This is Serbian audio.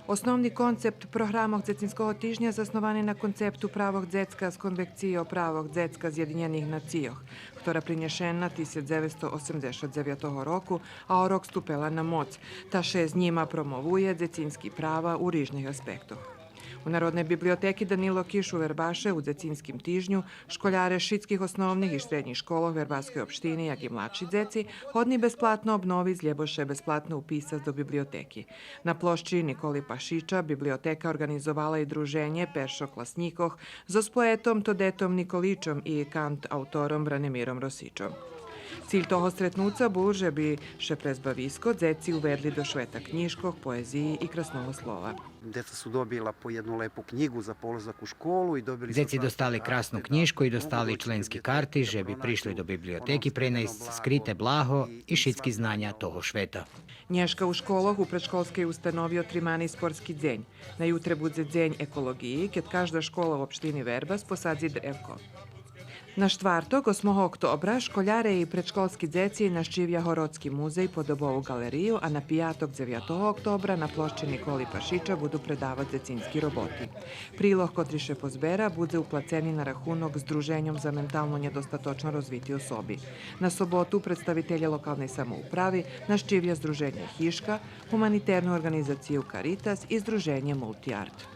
Основний концепт програмок Дзецинського тижня заснований на концепту правog Dzecka z konvekcije правog Dzecka Zjedinjenih nacijoh, ktorá prinješena 1989 roku, a rok stupela na moc, ta še z njima promovuje dzecinski prava u rižnih aspektoh. U Narodnej biblioteki Danilo Kiš u Verbaše u Dzecinskim tižnju školjare šitskih osnovnih i srednjih škola u Verbaskoj opštini, jak i mladši dzeci, hodni besplatno obnovi zljeboše besplatno upisas do biblioteki. Na plošči Nikoli Pašića biblioteka organizovala i druženje peršoklasnikoh s poetom Todetom Nikoličom i kant autorom Branimirom Rosičom. Cilj toho stretnuca bol, že by še prezbavisko dzeci uvedli do šveta knjiškog, poeziji i krasnog slova. Deca su dobila po jednu lepu knjigu za polazak u školu i dobili... Dzeci dostali krasnu knjižku i dostali členski karti, že bi prišli do biblioteki prenest skrite blaho i šitski znanja toho šveta. Nješka u školoh u predškolskej ustanovio trimani sportski dzenj. Na jutre bude dzenj ekologiji, kad každa škola u opštini Verbas posadzi drevko. Na štvartog, 8. oktobra, školjare i predškolski dzeci naščivja Horodski muzej pod obovu galeriju, a na pijatog 9. oktobra na plošči Nikoli Pašića budu predavat dzecinski roboti. Prilog kotriše pozbera bude uplaceni na rahunog Združenjom za mentalno nedostatočno rozviti osobi. Na sobotu predstavitelje lokalnej samoupravi naščivja Združenje Hiška, humanitarnu organizaciju Caritas i Združenje Multiart.